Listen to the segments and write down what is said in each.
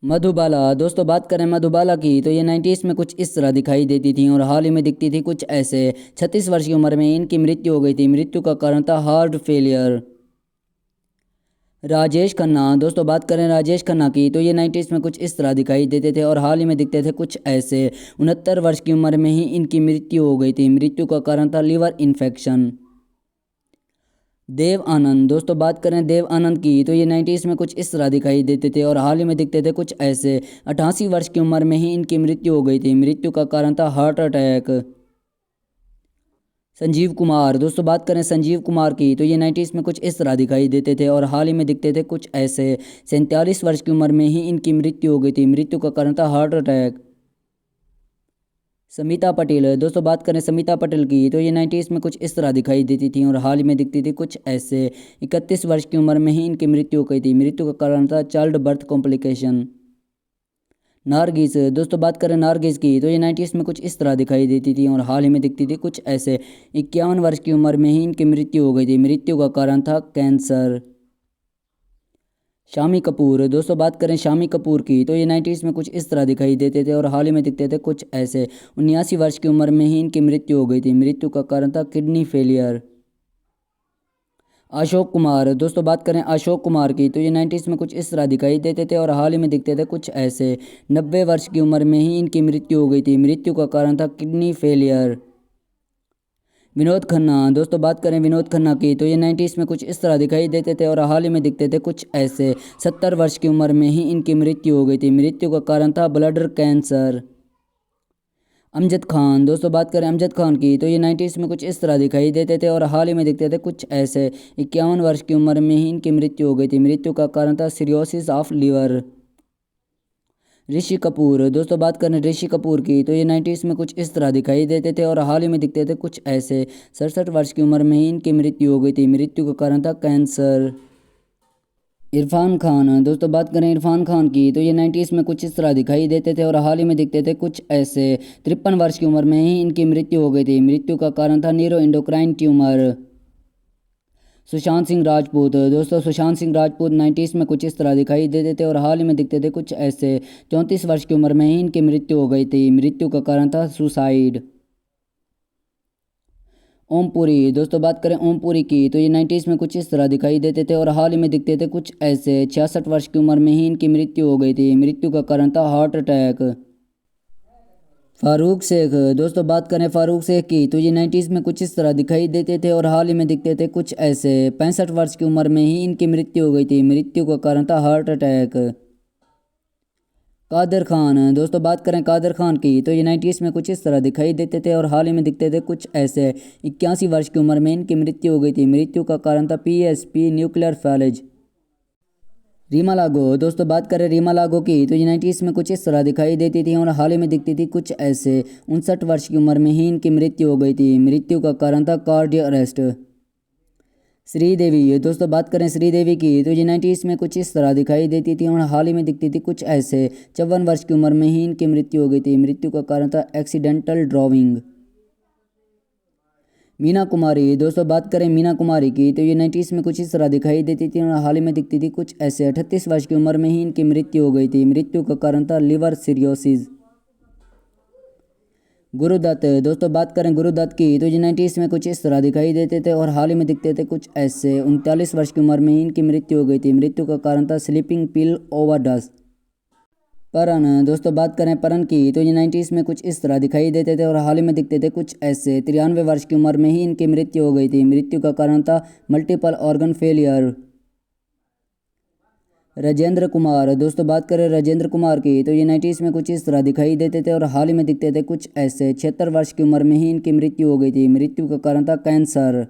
मधुबाला। दोस्तों बात करें मधुबाला की तो ये 90s में कुछ इस तरह दिखाई देती थी और हाल ही में दिखती थी कुछ ऐसे। 36 वर्ष की उम्र में इनकी मृत्यु हो गई थी। मृत्यु का कारण था हार्ट फेलियर। राजेश खन्ना। दोस्तों बात करें राजेश खन्ना की तो ये 90s में कुछ इस तरह दिखाई देते थे और हाल ही में दिखते थे कुछ ऐसे। 69 वर्ष की उम्र में ही इनकी मृत्यु हो गई थी। मृत्यु का कारण था लिवर इन्फेक्शन। देव आनंद। दोस्तों बात करें देव आनंद की तो ये 90s में कुछ इस तरह दिखाई देते थे और हाल ही में दिखते थे कुछ ऐसे। 88 वर्ष की उम्र में ही इनकी मृत्यु हो गई थी। मृत्यु का कारण था हार्ट अटैक। संजीव कुमार। दोस्तों बात करें संजीव कुमार की तो ये 90s में कुछ इस तरह दिखाई देते थे और हाल ही में दिखते थे कुछ ऐसे। 47 वर्ष की उम्र में ही इनकी मृत्यु हो गई थी। मृत्यु का कारण था हार्ट अटैक। समिता पटेल। दोस्तों बात करें समिता पटेल की तो ये 90s में कुछ इस तरह दिखाई देती थी और हाल ही में दिखती थी कुछ ऐसे। 31 वर्ष की उम्र में ही इनकी मृत्यु हो गई थी। मृत्यु का कारण था चाइल्ड बर्थ कॉम्प्लिकेशन। नारगिस। दोस्तों बात करें नारगिस की तो ये 90s में कुछ इस तरह दिखाई देती थी और हाल ही में दिखती थी कुछ ऐसे। 51 वर्ष की उम्र में ही इनकी मृत्यु हो गई थी। मृत्यु का कारण था कैंसर। शामी कपूर। दोस्तों बात करें शामी कपूर की तो ये 90s में कुछ इस तरह दिखाई देते थे और हाल ही में दिखते थे कुछ ऐसे। 79 वर्ष की उम्र में ही इनकी मृत्यु हो गई थी। मृत्यु का कारण था किडनी फेलियर। अशोक कुमार। दोस्तों बात करें अशोक कुमार की तो ये 90s में कुछ इस तरह दिखाई देते थे और हाल ही में दिखते थे कुछ ऐसे। 90 वर्ष की उम्र में ही इनकी मृत्यु हो गई थी। मृत्यु का कारण था किडनी फेलियर। विनोद खन्ना। दोस्तों बात करें विनोद खन्ना की तो ये 90s में कुछ इस तरह दिखाई देते थे और हाल ही में दिखते थे कुछ ऐसे। 70 वर्ष की उम्र में ही इनकी मृत्यु हो गई थी। मृत्यु का कारण था ब्लडर कैंसर। अमजद खान। दोस्तों बात करें अमजद खान की तो ये 90s में कुछ इस तरह दिखाई देते थे और हाल ही में दिखते थे कुछ ऐसे। 51 वर्ष की उम्र में ही इनकी मृत्यु हो गई थी। मृत्यु का कारण था cirrhosis of liver. Rishi Kapoor. दोस्तों बात करें ऋषि कपूर की तो ये 90s में कुछ इस तरह दिखाई देते थे और हाल ही में दिखते थे कुछ ऐसे। 67 वर्ष की उम्र में ही इनकी मृत्यु हो गई थी। मृत्यु का कारण था कैंसर। इरफान खान। दोस्तों बात करें इरफान खान की तो ये 90s में कुछ इस तरह दिखाई देते थे और हाल ही में दिखते थे कुछ ऐसे। 53 वर्ष की उम्र में ही इनकी मृत्यु हो गई थी। मृत्यु का कारण था neuro endocrine tumour. Sushant Singh Rajput. दोस्तों सुशांत सिंह राजपूत 90s में कुछ इस तरह दिखाई देते थे और हाल ही में दिखते थे कुछ ऐसे। 34 वर्ष की उम्र में ही इनकी मृत्यु हो गई थी। मृत्यु का कारण था सुसाइड। ओमपुरी। दोस्तों बात करें ओमपुरी की तो ये 90s में कुछ इस तरह दिखाई देते थे और हाल ही में दिखते थे कुछ ऐसे। 66 वर्ष की उम्र में ही इनकी मृत्यु हो गई थी। मृत्यु का कारण था हार्ट अटैक। फारूक शेख। दोस्तों बात करें फारूक शेख की तो ये 90s में कुछ इस तरह दिखाई देते थे और हाल ही में दिखते थे कुछ ऐसे। 65 वर्ष की उम्र में ही इनकी मृत्यु हो गई थी। मृत्यु का कारण था हार्ट अटैक। कादर खान। दोस्तों बात करें कादर खान की तो ये 90s में कुछ इस तरह दिखाई देते थे और हाल ही में दिखते थे कुछ ऐसे। 81 वर्ष की उम्र में इनकी मृत्यु हो गई थी। मृत्यु का कारण था PSP न्यूक्लियर फैलेज। रीमा लागो। दोस्तों बात करें रीमा लागो की तो ये 90s में कुछ इस तरह दिखाई देती थी और हाल ही में दिखती थी कुछ ऐसे। 59 वर्ष की उम्र में ही इनकी मृत्यु हो गई थी। मृत्यु का कारण था कार्डियो अरेस्ट। श्रीदेवी। दोस्तों बात करें श्रीदेवी की तो ये 90s में कुछ इस तरह दिखाई देती थी और हाल ही में दिखती थी कुछ ऐसे। 54 वर्ष की उम्र में ही इनकी मृत्यु हो गई थी। मृत्यु का कारण था एक्सीडेंटल ड्राइविंग। मीना कुमारी। दोस्तों बात करें मीना कुमारी की तो ये 90s में कुछ इस तरह दिखाई देती थी और हाल ही में दिखती थी कुछ ऐसे। 38 वर्ष की उम्र में ही इनकी मृत्यु हो गई थी। मृत्यु का कारण था लिवर सिरोसिस। गुरुदत्त। दोस्तों बात करें गुरुदत्त की तो ये 90s में कुछ इस तरह दिखाई देते थे और हाल ही में दिखते थे कुछ ऐसे। 39 वर्ष की उम्र में ही इनकी मृत्यु हो गई थी। मृत्यु का कारण था स्लीपिंग पिल ओवरडोज। परन। दोस्तों बात करें परन की तो ये 90s में कुछ इस तरह दिखाई देते थे और हाल ही में दिखते थे कुछ ऐसे। 93 वर्ष की उम्र में ही इनकी मृत्यु हो गई थी। मृत्यु का कारण था multiple organ failure. Rajendra Kumar. दोस्तों बात करें राजेंद्र कुमार की तो ये 90s में कुछ इस तरह दिखाई देते थे और हाल ही में दिखते थे कुछ ऐसे। 76 वर्ष की उम्र में ही इनकी मृत्यु हो गई थी। मृत्यु का कारण था कैंसर।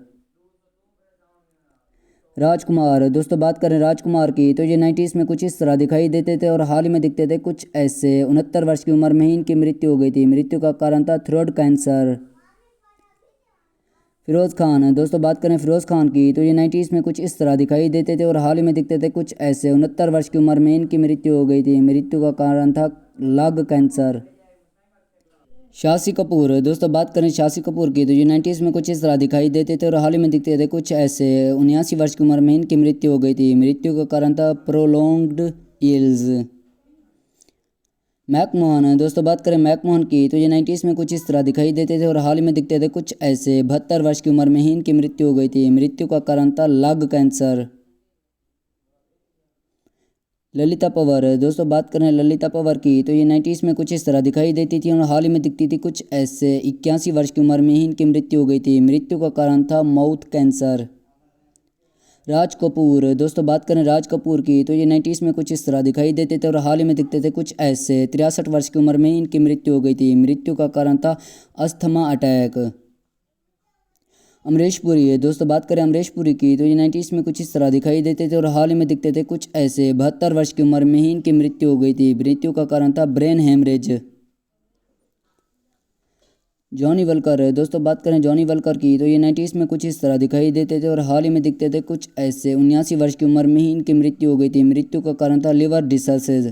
राजकुमार। दोस्तों बात करें राजकुमार की तो ये 90s में कुछ इस तरह दिखाई देते थे और हाल ही में दिखते थे कुछ ऐसे। 69 वर्ष की उम्र में ही इनकी मृत्यु हो गई थी। मृत्यु का कारण था थ्रोट कैंसर। फिरोज़ खान। दोस्तों बात करें फिरोज़ खान की तो ये 90s में कुछ इस तरह दिखाई देते थे और हाल ही में दिखते थे कुछ ऐसे। 69 वर्ष की उम्र में इनकी मृत्यु हो गई थी। मृत्यु का कारण था लग कैंसर। शाशी कपूर। दोस्तों बात करें शाशी कपूर की तो ये 90s में कुछ इस तरह दिखाई देते थे और हाल ही में दिखते थे कुछ ऐसे। 79 वर्ष की उम्र में इनकी मृत्यु हो गई थी। मृत्यु का कारण था प्रोलोंग्ड इल्स। मैकमोहन, दोस्तों बात करें मैकमोहन की तो ये 90s में कुछ इस तरह दिखाई देते थे और हाल ही में दिखते थे कुछ ऐसे। 72 वर्ष की उम्र में ही इनकी मृत्यु हो गई थी। मृत्यु का कारण था लंग कैंसर। ललिता पंवर, दोस्तों बात करें ललिता पंवर की तो ये 90s में कुछ इस तरह दिखाई देती थी और हाल ही में दिखती थी कुछ ऐसे। 81 वर्ष की उम्र में ही इनकी मृत्यु हो गई थी। मृत्यु का कारण था माउथ कैंसर। राज कपूर, दोस्तों बात करें राज कपूर की तो ये 90s में कुछ इस तरह दिखाई देते थे और हाल ही में दिखते थे कुछ ऐसे। 63 वर्ष की उम्र में ही इनकी मृत्यु हो गई थी। मृत्यु का कारण था अस्थमा अटैक। अमरीश पुरी, दोस्तों बात करें अमरीश पुरी की तो ये 90s में कुछ इस तरह दिखाई देते थे और हाल ही में दिखते थे कुछ ऐसे। 72 वर्ष की उम्र में ही इनकी मृत्यु हो गई थी। मृत्यु का कारण था ब्रेन हेमरेज। जॉनी वलकर, दोस्तों बात करें जॉनी वलकर की तो ये 90s में कुछ इस तरह दिखाई देते थे और हाल ही में दिखते थे कुछ ऐसे। 79 वर्ष की उम्र में ही इनकी मृत्यु हो गई थी। मृत्यु का कारण था लिवर डिसीज।